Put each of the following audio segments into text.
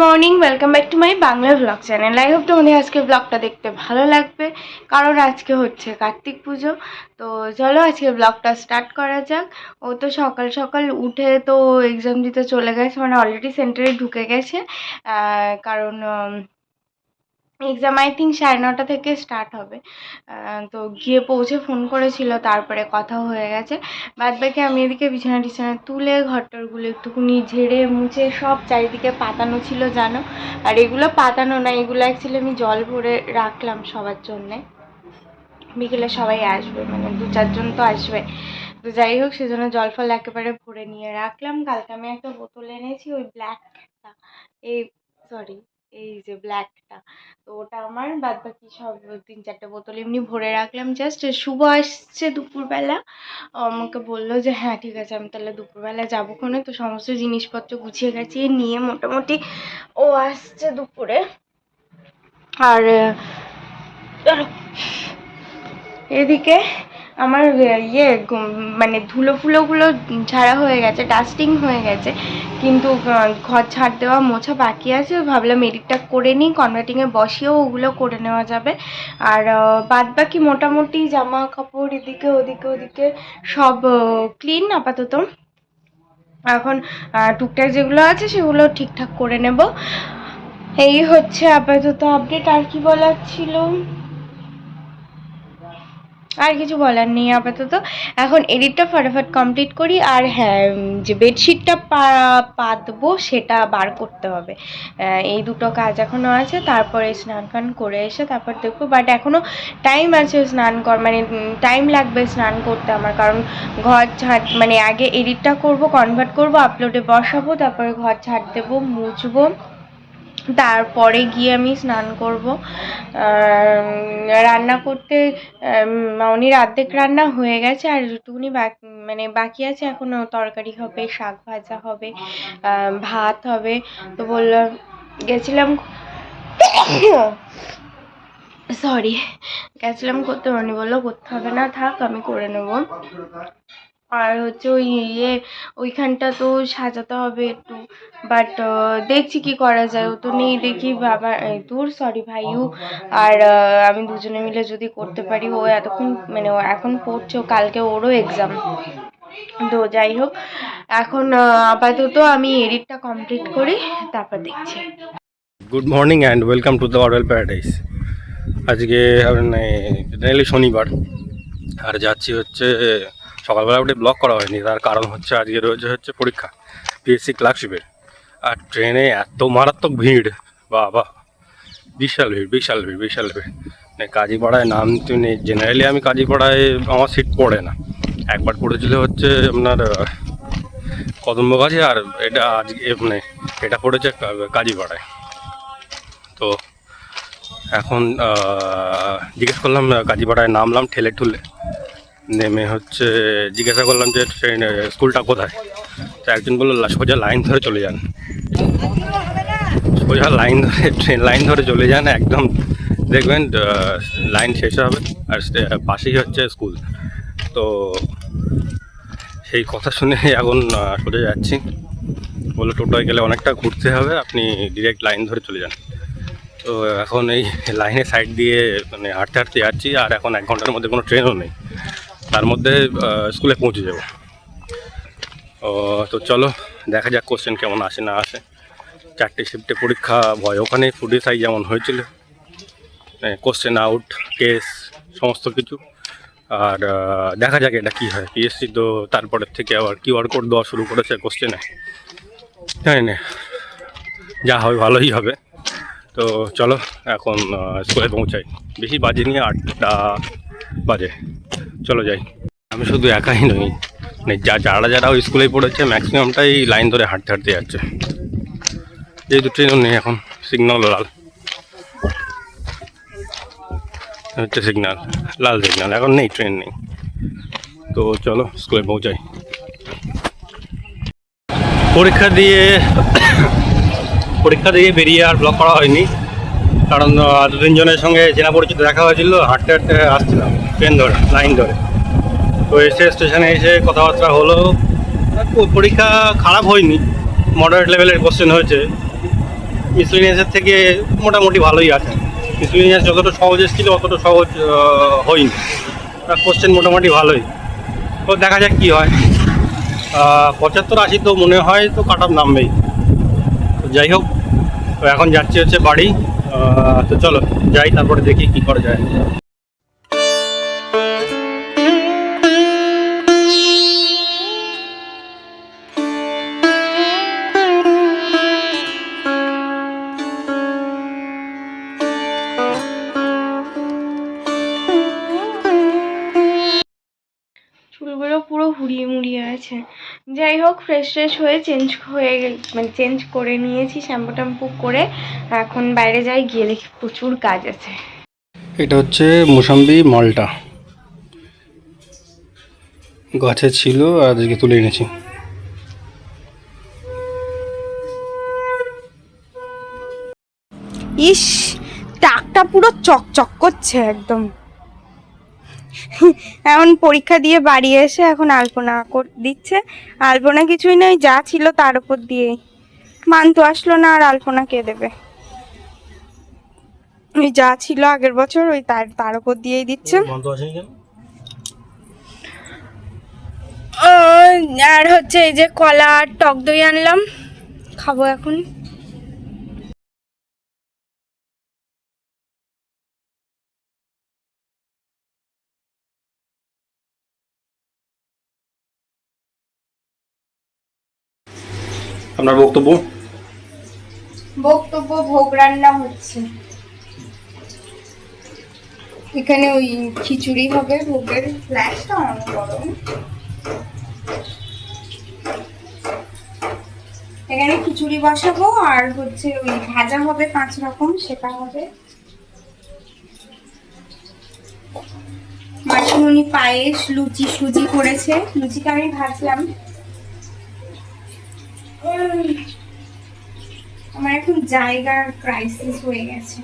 Morning, welcome back to my Bangla blog channel. I hope তোমাদের আজকে ব্লগটা দেখতে ভালো লাগবে, কারণ আজকে হচ্ছে কার্তিক পুজো। তো চলো আজকে ব্লগটা স্টার্ট করা যাক। ও তো সকাল সকাল উঠে তো এক্সাম দিতে চলে গেছে, মানে অলরেডি সেন্টারে ঢুকে গেছে। কারণ এক্সাম আই থিঙ্ক 9:30 থেকে স্টার্ট হবে। তো গিয়ে পৌঁছে ফোন করেছিল, তারপরে কথা হয়ে গেছে। বাদ বাকি আমি এদিকে বিছানা টিছানা তুলে ঘরটরগুলো একটুকুনি ঝেড়ে মুছে সব চারিদিকে পাতানো ছিল জানো। আর এগুলো পাতানো না, এগুলো অ্যাকচুয়ালি আমি জল ভরে রাখলাম সবার জন্যে। বিকেলে সবাই আসবে, মানে 2-4 জন তো আসবে। তো যাই হোক, সেজন্য জল ফল একেবারে ভরে নিয়ে রাখলাম। কালকে আমি একটা বোতল এনেছি, ওই ব্ল্যাকটা, এই সরি এই যে ব্ল্যাকটা, তো ওটা আমার। বাদ বাকি সব 3-4টে বোতল এমনি ভরে রাখলাম। জাস্ট শুভ আসছে দুপুরবেলা, আমাকে বললো যে হ্যাঁ ঠিক আছে, আমি তাহলে দুপুরবেলা যাবো ক্ষণে। তো সমস্ত জিনিসপত্র গুছিয়ে গেছিয়ে নিয়ে মোটামুটি ও আসছে দুপুরে। আর এদিকে আমার মানে ধুলো ফুলোগুলো ঝাড়া হয়ে গেছে, ডাস্টিং হয়ে গেছে, কিন্তু ঘর ঝাড় দেওয়া মোছা বাকি আছে। ভাবলাম এডিটটা করে নিই, কনভার্টিংয়ে বসিয়েও ওগুলো করে নেওয়া যাবে। আর বাদ বাকি মোটামুটি জামা কাপড় এদিকে ওদিকে ওদিকে সব ক্লিন আপাতত। এখন টুকটাক যেগুলো আছে সেগুলো ঠিকঠাক করে নেব। এই হচ্ছে আপাতত আপডেট। আর কি বলার ছিল, আর কিছু বলার নেই আপাতত। এখন এডিটটা ফটাফট কমপ্লিট করি। আর হ্যাঁ, যে বেডশিটটা পাতবো সেটা বার করতে হবে। এই দুটো কাজ এখনও আছে, তারপরে স্নান ফান করে এসে তারপর দেখবো। বাট এখনও টাইম আছে স্নান মানে টাইম লাগবে স্নান করতে আমার, কারণ ঘর ঝাড় মানে আগে এডিটটা করব, কনভার্ট করব, আপলোডে বসাবো, তারপরে ঘর ঝাড় দেবো, মুছবো, তারপরে গিয়ে আমি স্নান করব। রান্না করতে মামনির অর্ধেক রান্না হয়ে গেছে, আর যেটুকুনি বাকি আছে এখনো। তরকারি হবে, শাক ভাজা হবে, ভাত হবে। তো বললাম, গেছিলাম করতে, মানি বললো করতে হবে না, থাক আমি করে নেব। আর হচ্ছে ওই ওইখানটা তো সাজাতে হবে একটু, বাট দেখছি কি করা যায়। ও তো নেই, দেখি বাবা ভাইও আর আমি দুজনে মিলে যদি করতে পারি। ও এতক্ষণ মানে ও এখন পড়ছে, ও কালকে ওরও এক্সাম। তো যাই হোক, এখন আপাতত আমি এডিটটা কমপ্লিট করি, তারপর দেখছি। Good morning and welcome to the Orwell paradise. আজকে জেনারেলি শনিবার, আর যাচ্ছি হচ্ছে সকালবেলা উঠে ব্লগ করা হয়নি। তার কারণ হচ্ছে আজকে রয়েছে পরীক্ষা, পিএসসি ক্লার্কশিপের। আর ট্রেনে এত মারাত্মক ভিড়, বাবা, বিশাল ভিড়। মানে কাজীপাড়ায় নামতে নেই। জেনারেলি আমি কাজীপাড়ায় আমার সিট পড়ে না। একবার পড়েছিল হচ্ছে আপনার কদম্বগাছি, আর এটা আজকে মানে এটা পড়েছে কাজীপাড়ায়। তো এখন জিজ্ঞেস করলাম, কাজীপাড়ায় নামলাম ঠেলে ঠুলে, নেমে হচ্ছে জিজ্ঞাসা করলাম যে ট্রেন স্কুলটা কোথায়। তো একজন বললো সোজা লাইন ধরে চলে যান, সোজা লাইন ধরে ট্রেন লাইন ধরে চলে যান, একদম দেখবেন লাইন শেষ হবে আর পাশেই হচ্ছে স্কুল। তো সেই কথা শুনে এখন সোজা যাচ্ছি। বললো টোটোয় গেলে অনেকটা ঘুরতে হবে, আপনি ডিরেক্ট লাইন ধরে চলে যান। তো এখন এই লাইনের সাইড দিয়ে মানে হাঁটতে যাচ্ছি। আর এখন 1 ঘন্টার মধ্যে কোনো ট্রেনও নেই, তার মধ্যে স্কুলে পৌঁছে যাব। তো চলো দেখা যাক কোশ্চেন কেমন আসে না আসে। 4টে শিফটে পরীক্ষা, ভয় ওখানে ফুডে সাই যেমন হয়েছিল, কোশ্চেন আউট, কেস, সমস্ত কিছু। আর দেখা যাক এটা কী হয়। পিএসসি তো তারপরের থেকে আবার কিউআর কোড দেওয়া শুরু করেছে কোশ্চেনে। জানি না, যা হবে ভালোই হবে। তো চলো এখন স্কুলে পৌঁছাই। বেশি বাজে নিয়ে 8টা বাজে, চলো যাই। আমি শুধু একাই নই, মানে যারা ওই স্কুলেই পড়েছে ম্যাক্সিমামটাই লাইন ধরে হাঁটতে যাচ্ছে। যেহেতু ট্রেনও নেই এখন, সিগন্যাল লাল হচ্ছে, লাল সিগন্যাল, এখন নেই, ট্রেন নেই। তো চলো স্কুলে পৌঁছাই। পরীক্ষা দিয়ে বেরিয়ে আর ব্লগ করা হয়নি, কারণ 2-3 জনের সঙ্গে চেনা পরিচিত দেখা হয়েছিল। হাঁটতে আসছিলাম ট্রেন ধরে, লাইন ধরে। তো এসে স্টেশনে এসে কথাবার্তা হলো। পরীক্ষা খারাপ হয়নি, মডারেট লেভেলের কোশ্চেন হয়েছে। মিসলিনিয়াসের থেকে মোটামুটি ভালোই আছে। মিসলিনিয়াস যতটা সহজ এসেছিল অতটা সহজ হয়নি। কোশ্চেন মোটামুটি ভালোই, তো দেখা যাক কী হয়। 75-80 তো মনে হয় তো কাট অফ নামবেই। তো যাই হোক, তো এখন যাচ্ছি হচ্ছে বাড়ি। তো চলো যাই, তারপরে দেখি কী করা যায়। চুলগুলো পুরো হুড়িয়ে মুড়িয়ে আছে। যাই হোক, ফ্রেশ ফ্রেশ হয়ে চেঞ্জ করে নিয়েছি, শ্যাম্পু ট্যাম্পু করে। এখন বাইরে যাই, গিয়ে দেখি প্রচুর কাজ আছে। এটা হচ্ছে মুসাম্বি মালটা, গাছে ছিল আর আজকে তুলে এনেছি। ইস, টাকটা পুরো চকচক করছে একদম। এখন পরীক্ষা দিয়ে বাড়ি এসে এখন আলপনা দিচ্ছে। আলপনা কিছুই নয়, যা ছিল তার উপর দিয়ে। মান্তু আসলো না, আর আলপনা কে দেবে? ওই যা ছিল আগের বছর ওই তার উপর দিয়েই দিচ্ছে। আর হচ্ছে এই যে কলা আর টক দই আনলাম, খাবো এখন। আপনার বক্তব্য? ভোগ রান্না হচ্ছে এখানে, ওই খিচুড়ি হবে ভোগের। ফ্ল্যাশটা অনেক গরম। এখানে খিচুড়ি বসাবো, আর হচ্ছে ওই ভাজা হবে 5 রকম, সেটা হবে। মাসিমণি পায়েস, লুচি সুজি করেছে, লুচিটা আমি ভাজলাম। আমার এখন জায়গার ক্রাইসিস হয়ে গেছে।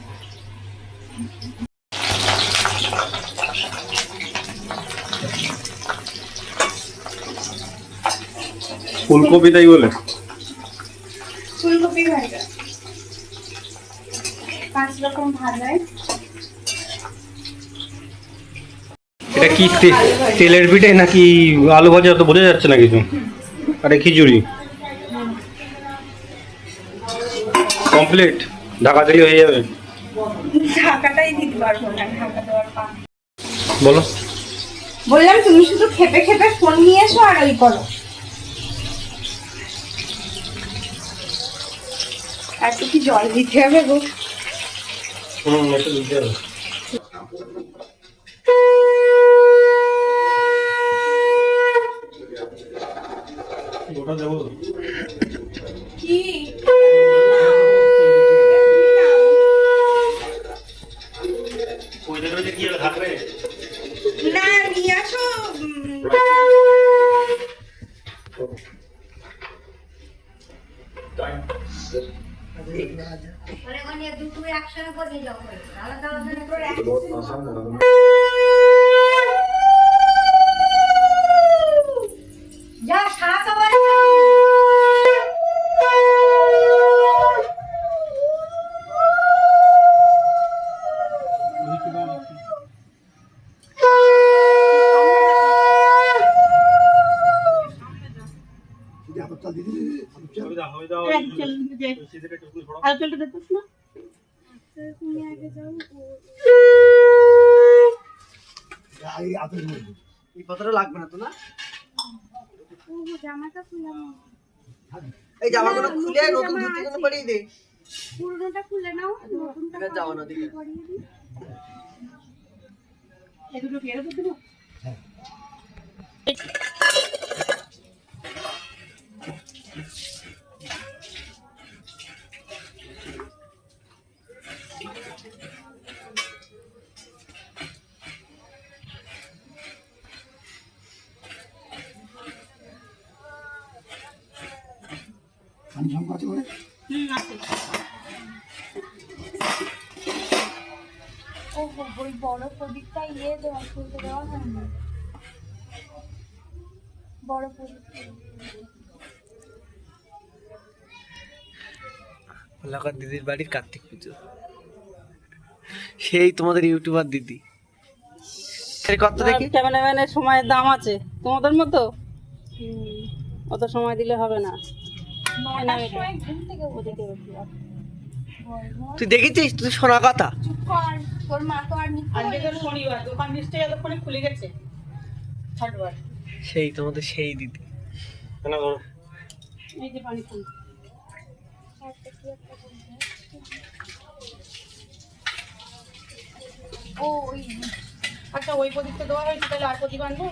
ফুলকপি তাই বলে? ফুলকপি ভাজা, 5 রকম ভাজায়। এটা কি তেলের পিঠে নাকি আলু ভাজা, তো বোঝা যাচ্ছে না কিছু। আরে খিচুড়ি কমপ্লিট, ঢাকা দিলে হয়ে যাবে। ঢাকাটাই দিতে পারবো না, ঢাকা দেওয়ার পা। বলো। বললাম তুমি শুধু খেপে খেপে ফোন নিয়ে এসো আর ওই করো। আর তো কি জল দিতে হবে গো? একটু দিতে হবে। গোটা দেবো কি কি আর থাকবে না, নিয়ে আসো। দুটো একসঙ্গে করে নিয়ে যাবো, আলাদা আলাদা করে। যা শাক আবার লাগবে না তো না? জামাটা খুলে, এই জামাগুলো খুলে নতুন ধুতির জন্য পরিয়ে দে। পুরোনোটা খুলে নাও, নতুনটা জামা না দিকে পরিয়ে দিই। এগুলো কি এর মধ্যে দেবো? ওই বড় প্রদীপটা দেওয়া, খুলতে দেওয়া হয় না। বড় প্রদীপ লাকার দিদির বাড়ির কার্তিক পুজো, সেই তোমাদের ইউটিউবার দিদি। কত দেখি ক্যামেরাম্যানের সময়ের দাম আছে তোমাদের মতো, অত সময় দিলে হবে না। তুই দেখেছিস? তুই শোনা কথা। আজকে তো শনিবার, দোকান নিশ্চয়ই এতক্ষণে খুলে গেছে। সেই তোমাদের সেই দিদি। এই যে পানি খান। আচ্ছা ওই প্রদীপটা দেওয়া হয়েছে, তাহলে আর প্রদীপ আনবো?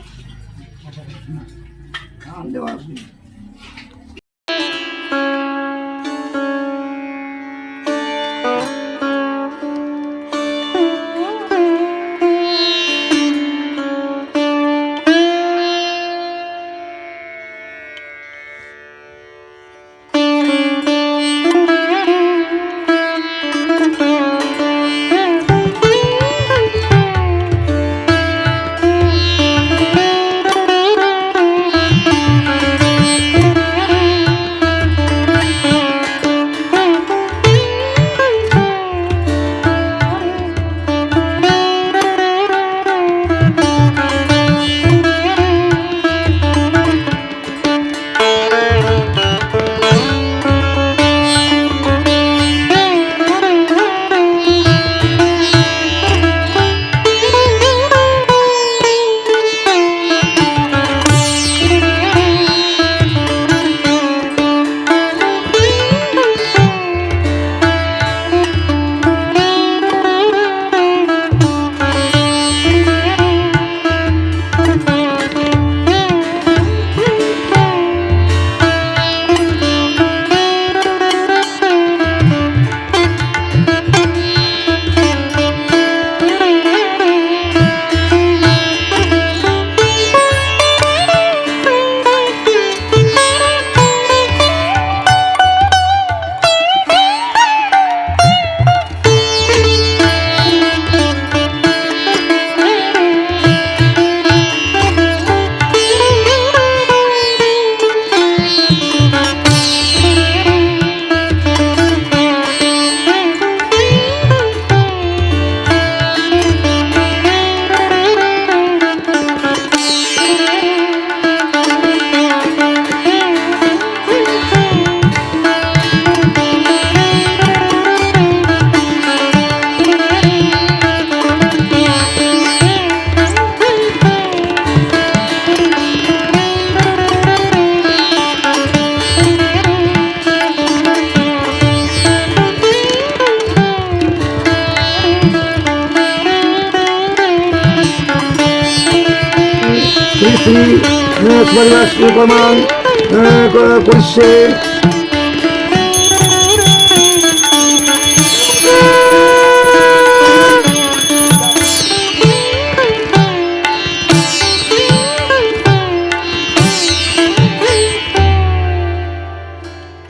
করছে।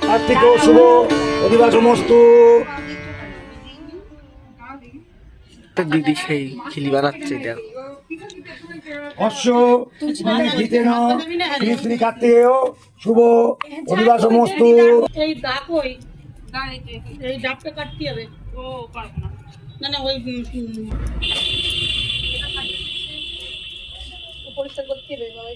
কার্তিক শুভ অধিবাস সমস্ত। দিদি সেই খিলি বানাচ্ছে, দেখো। অশ্ব জিতে না শ্রী কার্তিকেয় শুভ অধিবাস সমস্ত। এই ডাক ওই এই ডাবটা কাটতে হবে। ও পারবো না, না না ওই পরিষ্কার করতে হবে বাবা।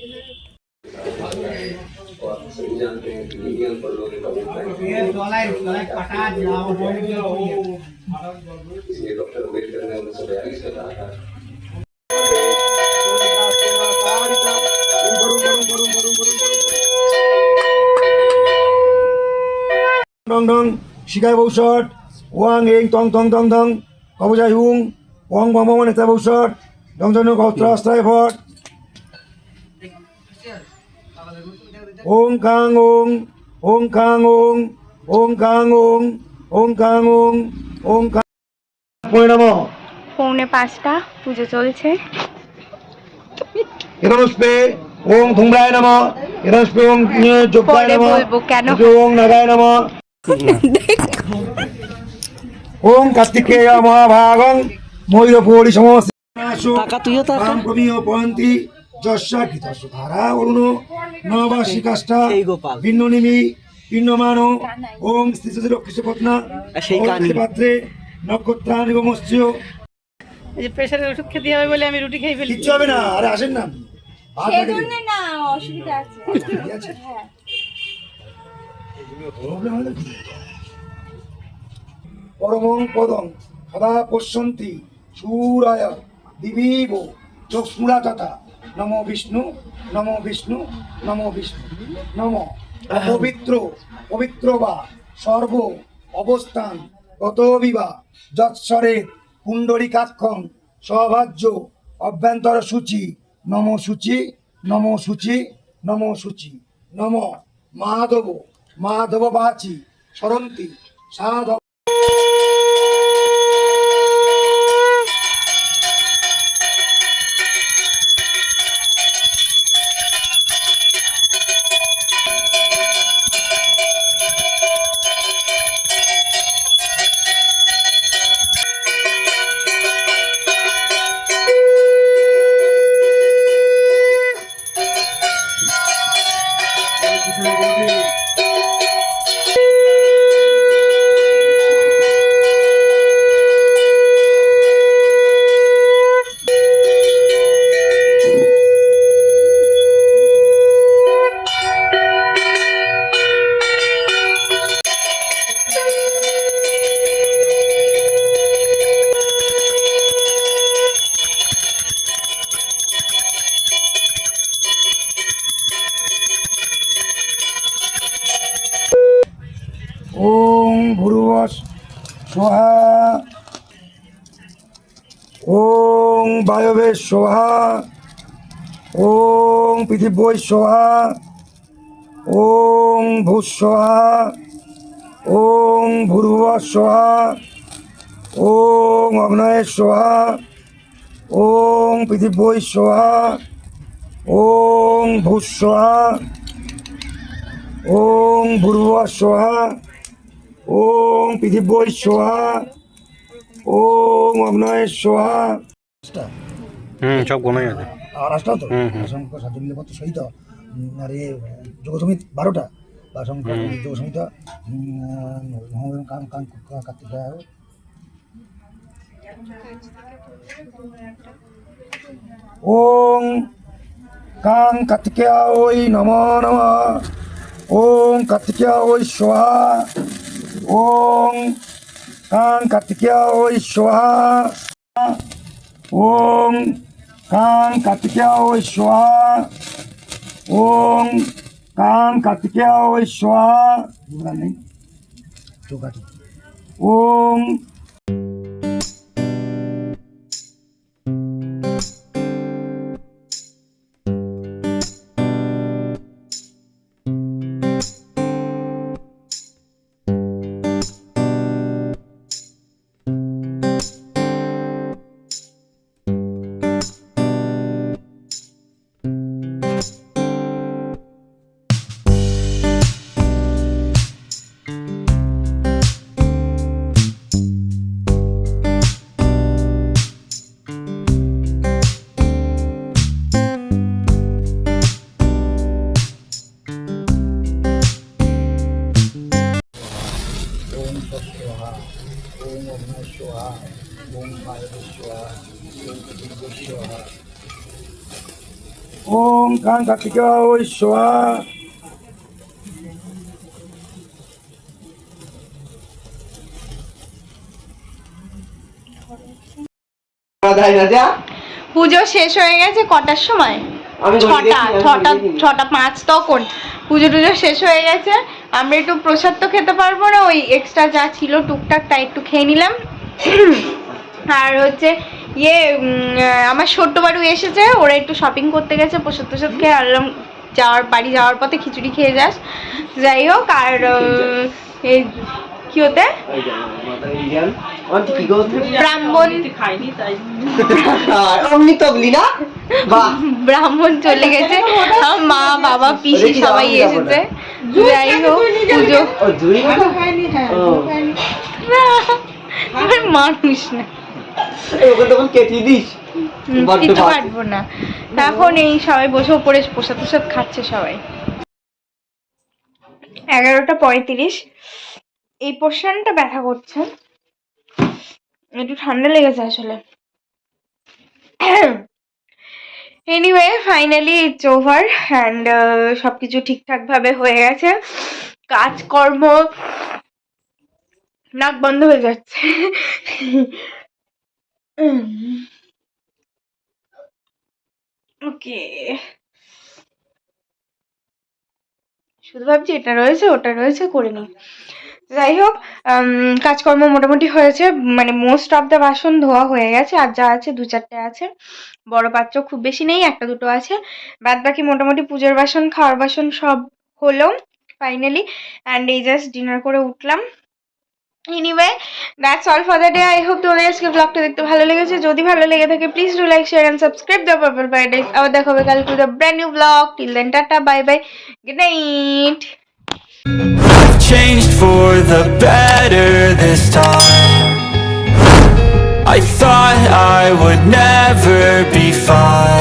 ডং ডং শিখায় ভৌষট ওয়াং এং টং টং টং টং কবজাই হুং ওয়াং বম নেতা ভৌষট ডং জন গত্রাস্ত্রায় ভট ওং কাং ওং ওং কাং ওং ওং কাং ওং ওং কাং ওং ওং কাং। পরিণাম 4:45 পুজো চলছে। এরস্পে ওং ধুম্রায় নমঃ এরস্পে ওং যোগায় পরে নমঃ বলবো কেন। ওং নাগায় নমঃ ওং কার্তিকেয় মহাভাগং ময়ূরপরি সমস্ত টাকা তুইও টাকা প্রমীয় পয়ন্তি যস্যা কৃতস্য ধারা অরুণ নবাসী কাষ্ঠা এই গোপাল ভিন্ননিমি কিন্নমানো ওং শ্রীশ্রী কৃষ্ণপত্না সেই ওং কানি। পাত্রে নক্ষত্রাণি গোমস্য। এই যে প্রেশারের ওষুধ খেতে হবে বলে আমি রুটি খেয়ে ফেলি। কিচ্ছু হবে না, আরে আসেন না ভাত সেই রেখে দিন। জন্য না অসুবিধা আছে। ঠিক আছে? হ্যাঁ। প্রবলেম হলে কি? পরমং পদং সদা পশ্যন্তি সুরায় দিবিব চক্ষুরা তথা নমো বিষ্ণু নমো বিষ্ণু নমো বিষ্ণু নম অপবিত্র পবিত্র বা সর্ব অবস্থান গত বিবা যৎসরে পুণ্ডরিকাক্ষং সভাজ্য অভ্যন্তর সূচি নম সূচি নম সূচি নম সূচি নম মাধব মাধব বাচি সরন্তি সাধব। ওং ভুর্ভুবঃ স্বাহা ওং বায়বে স্বাহা ওং পৃথিবী স্বাহা ওং ভূস্বাহা ওং ভুর্ভুবঃ স্বাহা ওং অগ্নয়ে স্বাহা ওং পৃথিবী স্বাহা ওং ভূস্বাহা ওং ভুর্ভুবঃ স্বাহা ওং পৃথিবী স্বাহা ওং অগ্নয়ে স্বাহা। সব গোনাই আছে। আর আসটাও তো হুম, হুম। অসংখ্য সাধুমিলপত্র সহিত আর এ যোগসমিত 12টা বা সংখ্যা যোগসমিত কার্তিক ওং কাং কার্তিকেয়া ওই নম নম ওং কার্তিকেয়া ওই স্বাহা ওং কাং কার্তিকেয়া ওই স্বাহা ওং কাং কার্তিকেয়া ওই স্বাহা ওং কাং কার্তিকেয়া ওই স্বাহা নেই চৌকাটি ওং ওং কাং কার্তিকেয়া ওই স্বাহা পুজো শেষ হয়ে গেছে কটার সময়? আমি ঘড়ি দেখি, আমি ছটা ঘড়ি দেখি। 6:05 তখন পুজো টুজো শেষ হয়ে গেছে। আমরা একটু প্রসাদ তো খেতে পারবো না, ওই এক্সট্রা যা ছিল টুকটাক তাই একটু খেয়ে নিলাম। আর হচ্ছে আমার ছোট্ট বাড়ু এসেছে, ওরা একটু শপিং করতে গেছে, প্রসাদ টসাদ খেয়ে আনলাম। বাড়ি যাওয়ার পথে খিচুড়ি খেয়ে যাস। যাই হোক, আর এই কি হতে ব্রাহ্মণ খাইনি তাই। অমনি তবলি না বাহ ব্রাহ্মণ চলে গেছে, আমার মা বাবা পিসি সবাই এসেছে। যাই হোক পুজো ও জুড়ি খাইনি, হ্যাঁ ও। আমার মানুষ না, ওকে তখন কেটে দিস বড্ড কিছু বাজে। পারবো না। এখন এই সবাই বসে পড়ে প্রসাদ টসাদ খাচ্ছে সবাই। 11:35। এই পোর্শনটা ব্যথা করছে, একটু ঠান্ডা লেগেছে আসলে। Anyway finally it's over and সবকিছু ঠিকঠাক ভাবে হয়ে গেছে। কাজকর্ম নাক বন্ধ হয়ে যাচ্ছে। ওকে, শুধু ভাবছি এটা রয়েছে ওটা রয়েছে করে নিই। যাই হোক, কাজকর্ম মোটামুটি হয়েছে, মানে মোস্ট অফ দ্য বাসন ধোয়া হয়ে গেছে, আর যা আছে 2-4টে আছে, বড় পাত্র খুব বেশি নেই, 1-2 আছে, বাদ বাকি মোটামুটি পুজোর বাসন খাওয়ার বাসন সব হলো ফাইনালি। অ্যান্ড এই জাস্ট ডিনার করে উঠলাম। Anyway that's all for the day. I hope তোমাদের আজকে ব্লগটা দেখতে ভালো লেগেছে। যদি ভালো লেগে থাকে please do like share and subscribe the purple paradise. আবার দেখা হবে কালকে with a brand new blog. Till then tata, bye bye, good night. I've changed for the better this time. I thought I would never be fine.